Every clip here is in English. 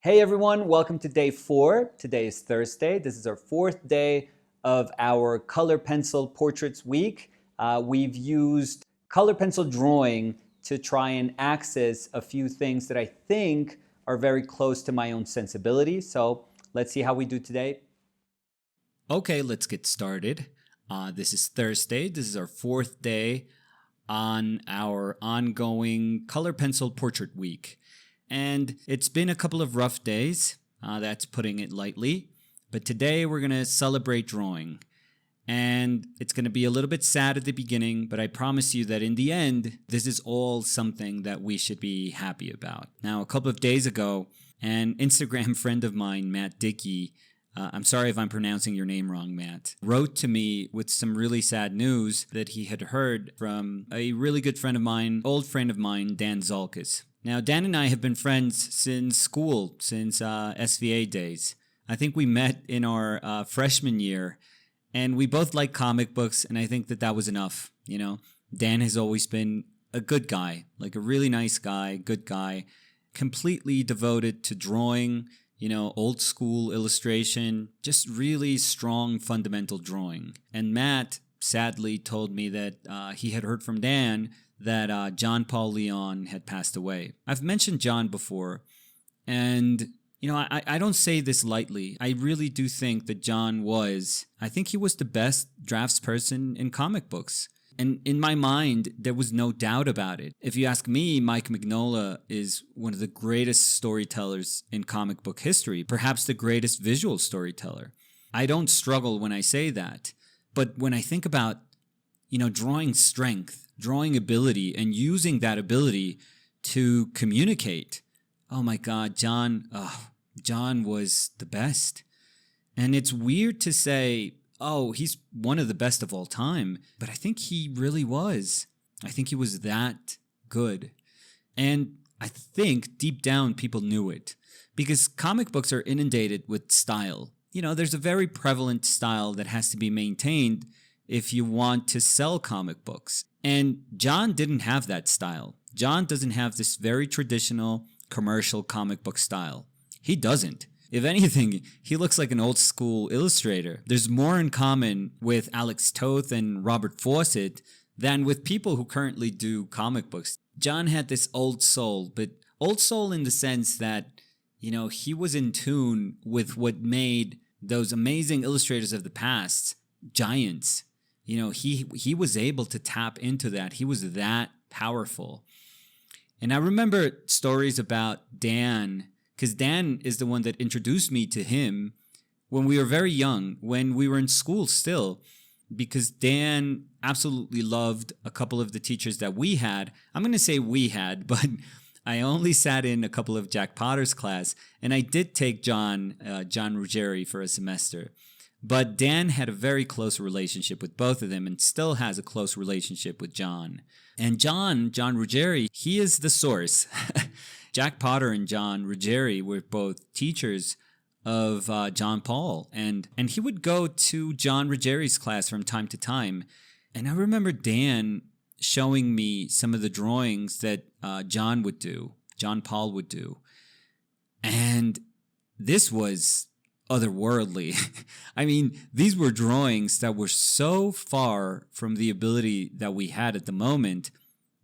Hey everyone, welcome to day 4. Today is Thursday. This is our 4th day of our color pencil portraits week. We've used color pencil drawing to try and access a few things that I think are very close to my own sensibility. So let's see how we do today. Okay, let's get started. This is Thursday. This is our 4th day on our ongoing color pencil portrait week. And it's been a couple of rough days, that's putting it lightly. But today we're going to celebrate drawing. And it's going to be a little bit sad at the beginning, but I promise you that in the end, this is all something that we should be happy about. Now, a couple of days ago, an Instagram friend of mine, Matt Dickey, I'm sorry if I'm pronouncing your name wrong, Matt, wrote to me with some really sad news that he had heard from a really good friend of mine, old friend of mine, Dan Zalkas. Now, Dan and I have been friends since school, since SVA days. I think we met in our freshman year, and we both like comic books, and I think that was enough, you know? Dan has always been a good guy, like a really nice guy, good guy, completely devoted to drawing, old school illustration, just really strong fundamental drawing. And Matt sadly told me that he had heard from Dan that John Paul Leon had passed away. I've mentioned John before, and I don't say this lightly. I really do think that I think he was the best draftsperson in comic books. And in my mind, there was no doubt about it. If you ask me, Mike Mignola is one of the greatest storytellers in comic book history, perhaps the greatest visual storyteller. I don't struggle when I say that. But when I think about, drawing strength, drawing ability, and using that ability to communicate, oh my God, John was the best. And it's weird to say, oh, he's one of the best of all time. But I think he really was. I think he was that good. And I think deep down people knew it. Because comic books are inundated with style. There's a very prevalent style that has to be maintained if you want to sell comic books. And John didn't have that style. John doesn't have this very traditional commercial comic book style. He doesn't. If anything, he looks like an old school illustrator. There's more in common with Alex Toth and Robert Fawcett than with people who currently do comic books. John had this old soul, but old soul in the sense that, he was in tune with what made those amazing illustrators of the past giants. He was able to tap into that. He was that powerful. And I remember stories about Dan, because Dan is the one that introduced me to him when we were very young, when we were in school still, because Dan absolutely loved a couple of the teachers that we had. I'm going to say we had, but I only sat in a couple of Jack Potter's class, and I did take John Ruggieri for a semester. But Dan had a very close relationship with both of them and still has a close relationship with John. And John Ruggieri, he is the source. Jack Potter and John Ruggieri were both teachers of John Paul. And he would go to John Ruggieri's class from time to time. And I remember Dan showing me some of the drawings that John Paul would do. And this was otherworldly. I mean, these were drawings that were so far from the ability that we had at the moment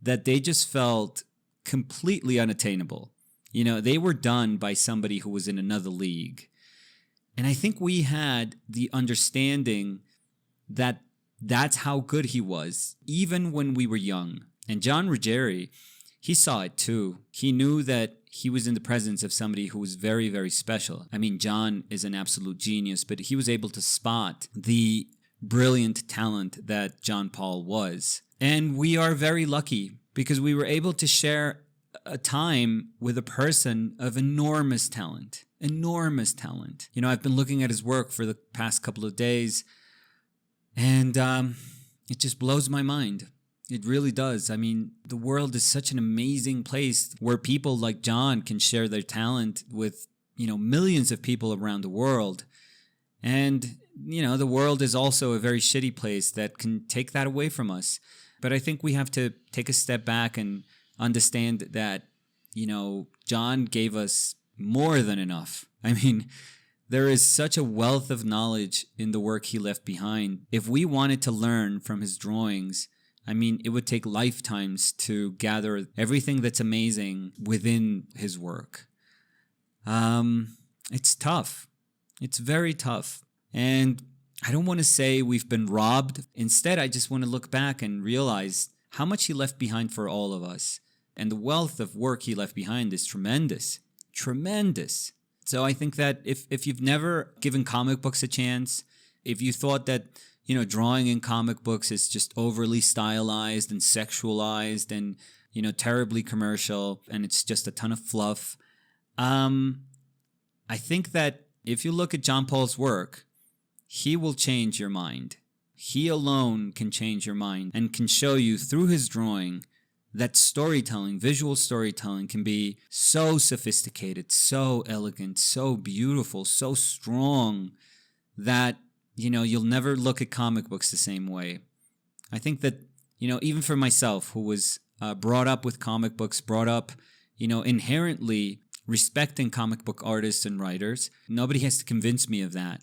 that they just felt completely unattainable. They were done by somebody who was in another league. And I think we had the understanding that that's how good he was, even when we were young. And John Ruggieri, he saw it too. He knew that he was in the presence of somebody who was very, very special. I mean, John is an absolute genius, but he was able to spot the brilliant talent that John Paul was. And we are very lucky because we were able to share a time with a person of enormous talent. I've been looking at his work for the past couple of days, and it just blows my mind. It really does. I mean, the world is such an amazing place where people like John can share their talent with, millions of people around the world. And, the world is also a very shitty place that can take that away from us. But I think we have to take a step back and understand that, John gave us more than enough. I mean, there is such a wealth of knowledge in the work he left behind. If we wanted to learn from his drawings, I mean, it would take lifetimes to gather everything that's amazing within his work. It's tough. It's very tough. And I don't want to say we've been robbed. Instead, I just want to look back and realize how much he left behind for all of us. And the wealth of work he left behind is tremendous. Tremendous. So I think that if you've never given comic books a chance, if you thought that, drawing in comic books is just overly stylized and sexualized and, terribly commercial and it's just a ton of fluff, I think that if you look at John Paul's work, he will change your mind. He alone can change your mind and can show you through his drawing that storytelling, visual storytelling, can be so sophisticated, so elegant, so beautiful, so strong that, you'll never look at comic books the same way. I think that, even for myself, who was brought up with comic books, brought up, inherently respecting comic book artists and writers, nobody has to convince me of that.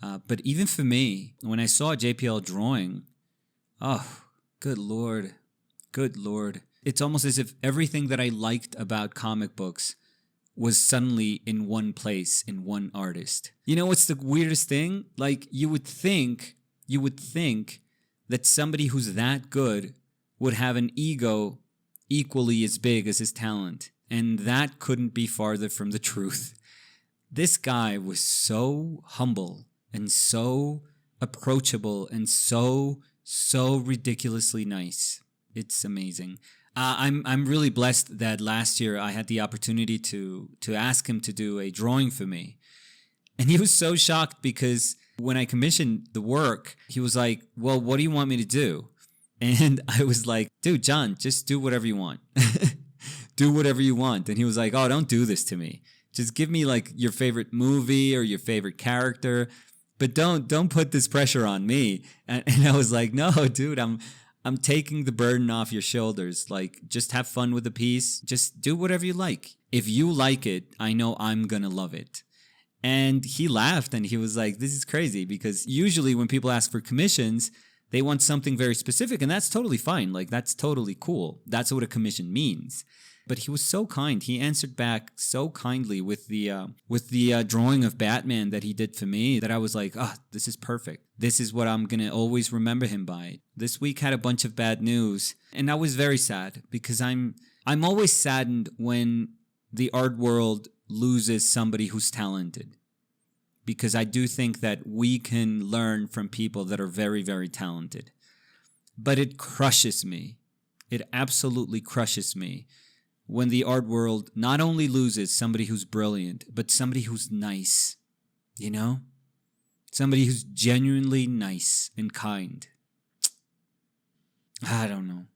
But even for me, when I saw JPL drawing, oh, good Lord. Good Lord. It's almost as if everything that I liked about comic books was suddenly in one place, in one artist. You know what's the weirdest thing? Like, you would think that somebody who's that good would have an ego equally as big as his talent. And that couldn't be farther from the truth. This guy was so humble and so approachable and so ridiculously nice. It's amazing. I'm really blessed that last year I had the opportunity to ask him to do a drawing for me. And he was so shocked because when I commissioned the work, he was like, well, what do you want me to do? And I was like, dude, John, just do whatever you want. Do whatever you want. And he was like, oh, don't do this to me. Just give me like your favorite movie or your favorite character, but don't put this pressure on me. And I was like, no, dude, I'm taking the burden off your shoulders. Like, just have fun with the piece. Just do whatever you like. If you like it, I know I'm going to love it. And he laughed and he was like, this is crazy, because usually when people ask for commissions, they want something very specific, and that's totally fine. Like, that's totally cool. That's what a commission means. But he was so kind. He answered back so kindly with the drawing of Batman that he did for me, that I was like, oh, this is perfect. This is what I'm going to always remember him by. This week had a bunch of bad news, and I was very sad, because I'm always saddened when the art world loses somebody who's talented. Because I do think that we can learn from people that are very, very talented. But it crushes me. It absolutely crushes me when the art world not only loses somebody who's brilliant, but somebody who's nice, Somebody who's genuinely nice and kind. I don't know.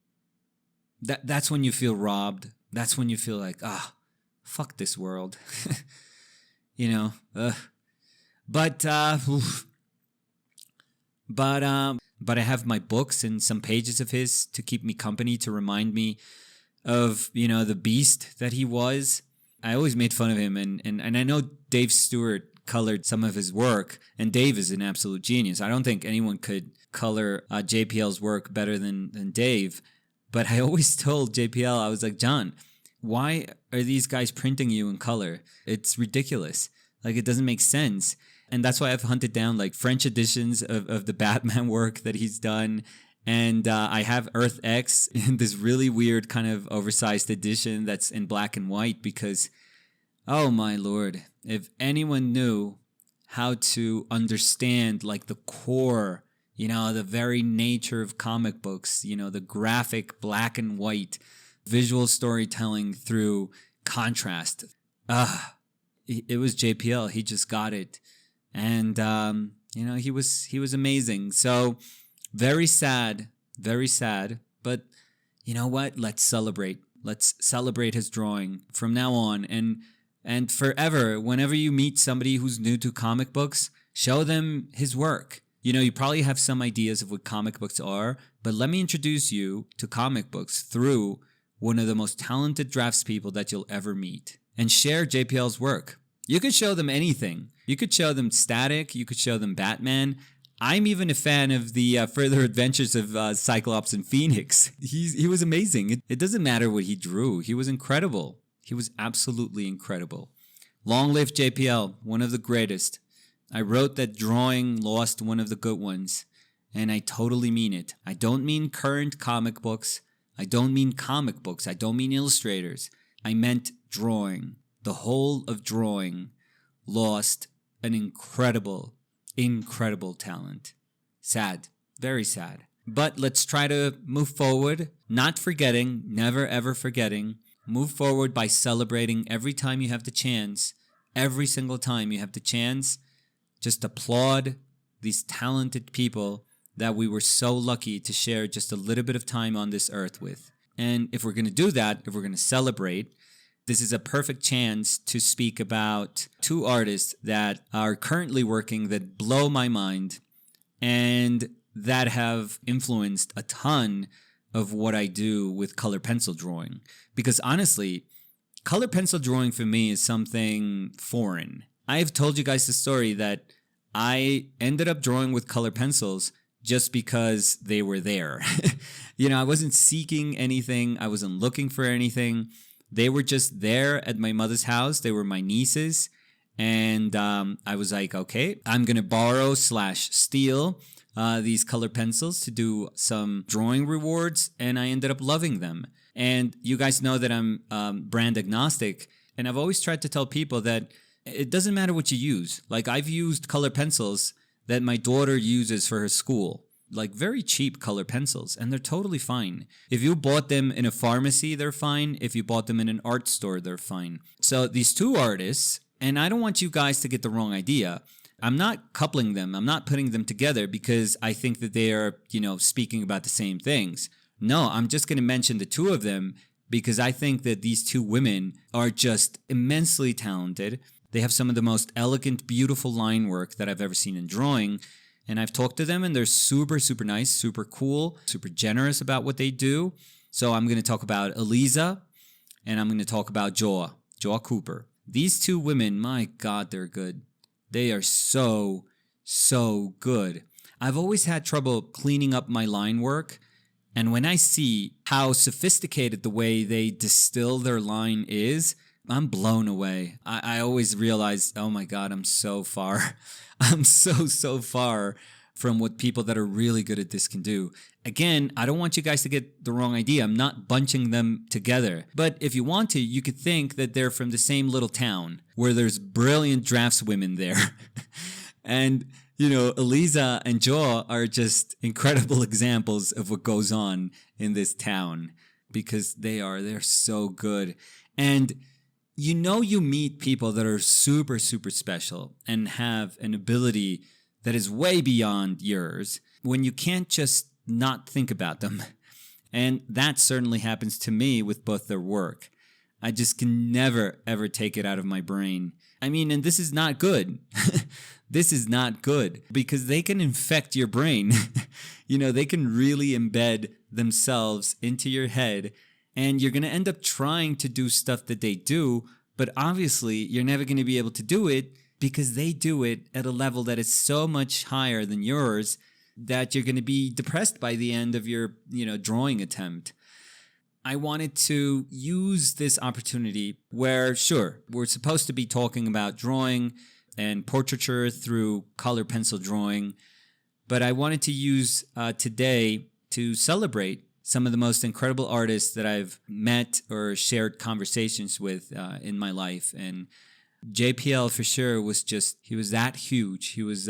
That's when you feel robbed. That's when you feel like, fuck this world. But I have my books and some pages of his to keep me company, to remind me of, the beast that he was. I always made fun of him, and I know Dave Stewart colored some of his work, and Dave is an absolute genius. I don't think anyone could color JPL's work better than Dave. But I always told JPL, I was like, John, why are these guys printing you in color? It's ridiculous. Like, it doesn't make sense. And that's why I've hunted down like French editions of the Batman work that he's done. And I have Earth X in this really weird kind of oversized edition that's in black and white, because, oh my Lord, if anyone knew how to understand like the core, the very nature of comic books, the graphic black and white visual storytelling through contrast. It was JPL. He just got it. And, he was amazing. So very sad, but you know what? Let's celebrate his drawing from now on. And forever, whenever you meet somebody who's new to comic books, show them his work. You probably have some ideas of what comic books are, but let me introduce you to comic books through one of the most talented draftspeople that you'll ever meet. and share JPL's work. You could show them anything. You could show them Static. You could show them Batman. I'm even a fan of the further adventures of Cyclops and Phoenix. He was amazing. It doesn't matter what he drew. He was incredible. He was absolutely incredible. Long live JPL, one of the greatest. I wrote that drawing lost one of the good ones, and I totally mean it. I don't mean current comic books. I don't mean comic books. I don't mean illustrators. I meant drawing. The whole of drawing lost an incredible talent. Sad. Very sad. But let's try to move forward, not forgetting, never ever forgetting. Move forward by celebrating every time you have the chance. Every single time you have the chance. Just applaud these talented people that we were so lucky to share just a little bit of time on this earth with. And if we're going to do that, if we're going to celebrate, this is a perfect chance to speak about two artists that are currently working that blow my mind and that have influenced a ton of what I do with color pencil drawing. Because honestly, color pencil drawing for me is something foreign. I've told you guys the story that I ended up drawing with color pencils just because they were there. I wasn't seeking anything. I wasn't looking for anything. They were just there at my mother's house. They were my nieces. And I was like, okay, I'm going to borrow / steal these color pencils to do some drawing rewards. And I ended up loving them. And you guys know that I'm brand agnostic. And I've always tried to tell people that it doesn't matter what you use. Like I've used color pencils that my daughter uses for her school. Like very cheap color pencils, and they're totally fine. If you bought them in a pharmacy, they're fine. If you bought them in an art store, they're fine. So these two artists, and I don't want you guys to get the wrong idea. I'm not coupling them. I'm not putting them together because I think that they are, speaking about the same things. No, I'm just going to mention the two of them because I think that these two women are just immensely talented. They have some of the most elegant, beautiful line work that I've ever seen in drawing. And I've talked to them and they're super, super nice, super cool, super generous about what they do. So I'm going to talk about Eliza and I'm going to talk about Joa Cooper. These two women, my God, they're good. They are so, so good. I've always had trouble cleaning up my line work. And when I see how sophisticated the way they distill their line is, I'm blown away. I always realize, oh my God, I'm so far. I'm so far from what people that are really good at this can do. Again, I don't want you guys to get the wrong idea. I'm not bunching them together. But if you want to, you could think that they're from the same little town where there's brilliant draftswomen there. And, Eliza and Joa are just incredible examples of what goes on in this town because they're so good. And you meet people that are super, super special and have an ability that is way beyond yours when you can't just not think about them. And that certainly happens to me with both their work. I just can never, ever take it out of my brain. And this is not good. This is not good because they can infect your brain. They can really embed themselves into your head. And you're going to end up trying to do stuff that they do, but obviously you're never going to be able to do it because they do it at a level that is so much higher than yours that you're going to be depressed by the end of your, drawing attempt. I wanted to use this opportunity where, sure, we're supposed to be talking about drawing and portraiture through color pencil drawing, but I wanted to use today to celebrate some of the most incredible artists that I've met or shared conversations with in my life. And JPL for sure he was that huge. He was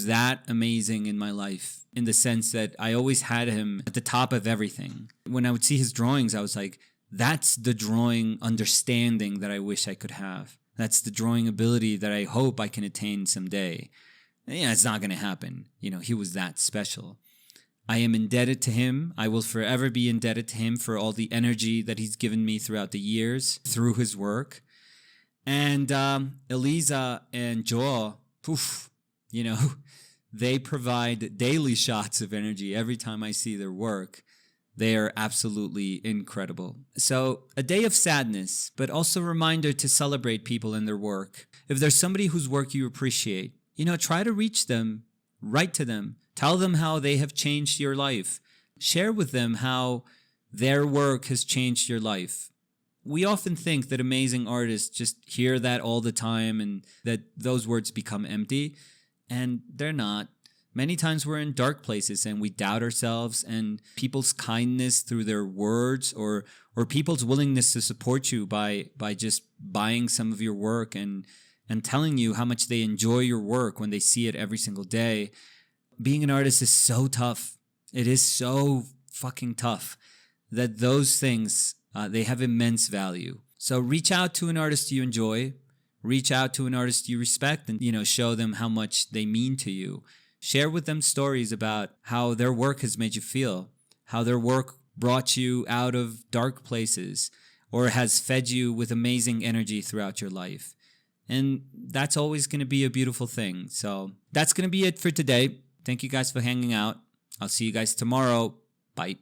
that amazing in my life in the sense that I always had him at the top of everything. When I would see his drawings, I was like, that's the drawing understanding that I wish I could have. That's the drawing ability that I hope I can attain someday. Yeah, it's not going to happen. He was that special. I am indebted to him. I will forever be indebted to him for all the energy that he's given me throughout the years through his work. And Eliza and Joa, they provide daily shots of energy every time I see their work They are absolutely incredible. So, a day of sadness, but also a reminder to celebrate people and their work. If there's somebody whose work you appreciate, try to reach them, write to them, tell them how they have changed your life. Share with them how their work has changed your life. We often think that amazing artists just hear that all the time and that those words become empty, and they're not. Many times we're in dark places and we doubt ourselves, and people's kindness through their words or people's willingness to support you by just buying some of your work and telling you how much they enjoy your work when they see it every single day. Being an artist is so tough. It is so fucking tough that those things, they have immense value. So reach out to an artist you enjoy, reach out to an artist you respect, and, show them how much they mean to you. Share with them stories about how their work has made you feel, how their work brought you out of dark places or has fed you with amazing energy throughout your life. And that's always going to be a beautiful thing. So that's going to be it for today. Thank you guys for hanging out. I'll see you guys tomorrow. Bye.